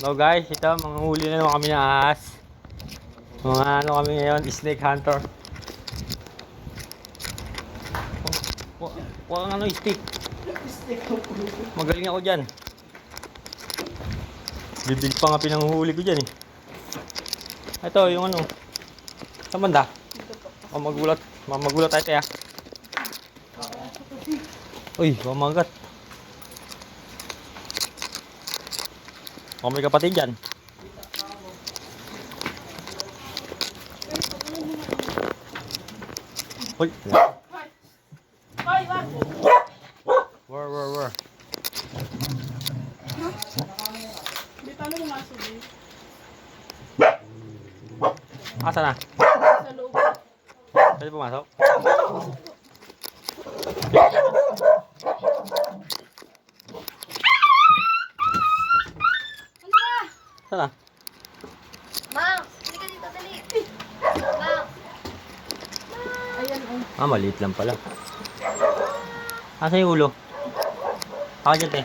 So guys, ito, mga huli na naman kami ng ahas. Mga ano kami ngayon, snake hunter. Huwag kang ano, stick. Magaling ako dyan. Bibig pa nga pinanguhuli ko dyan eh. Ito, yung ano. Saan banda? Magulat tayo kaya. Uy, mamagat. O may kapatid dyan. Uy. Where? Paano mo masubi? Asa na? Sa loob. Pwede pumasok? Saan na? Ma'am, hindi ka dito, dali. Ma'am. Ayan, oh. Ah, maliit lang pala. Asa yung ulo? Ako dyan, te.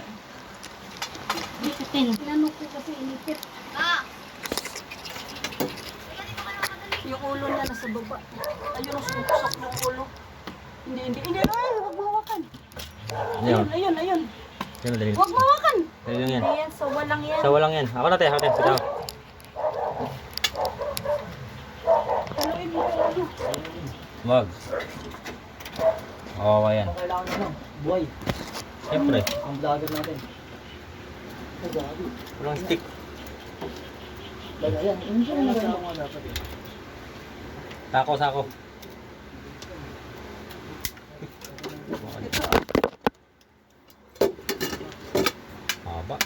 Inanok ko kasi inipit. Ma'am. Yung ulo niya nasa baba. Ayun ang sumusok ng ulo. Hindi. Ay, huwag mawakan. Ayun. Ayun. Ayun, dali. Huwag mawakan. Dali lang yan. Hindi yan, so walang yan. Sa walang yan. Ako na, te. Pitaw. Haluin mo yung ulo. Wag. Oo, yan. Kailangan ano, buhay. Siyempre. Ang vlogger natin. Oh, gabi. Walang stick. Ayan, hindi siya nagano dapat eh. Sako. Haba.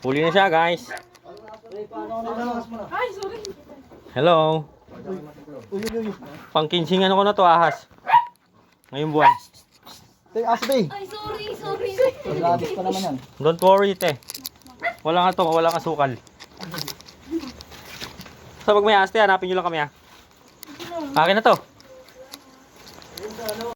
Huli na siya, guys. Ay, sorry. Hello. Uy. Pangkinsingan ako na to, ahas. Ngayong buwan. Tay, aso tay. Ay, sorry. Labis pa naman yan. Don't worry, te. Wala nga asukal. So pag may ahas, te, hanapin nyo lang kami, ha. Akin na to.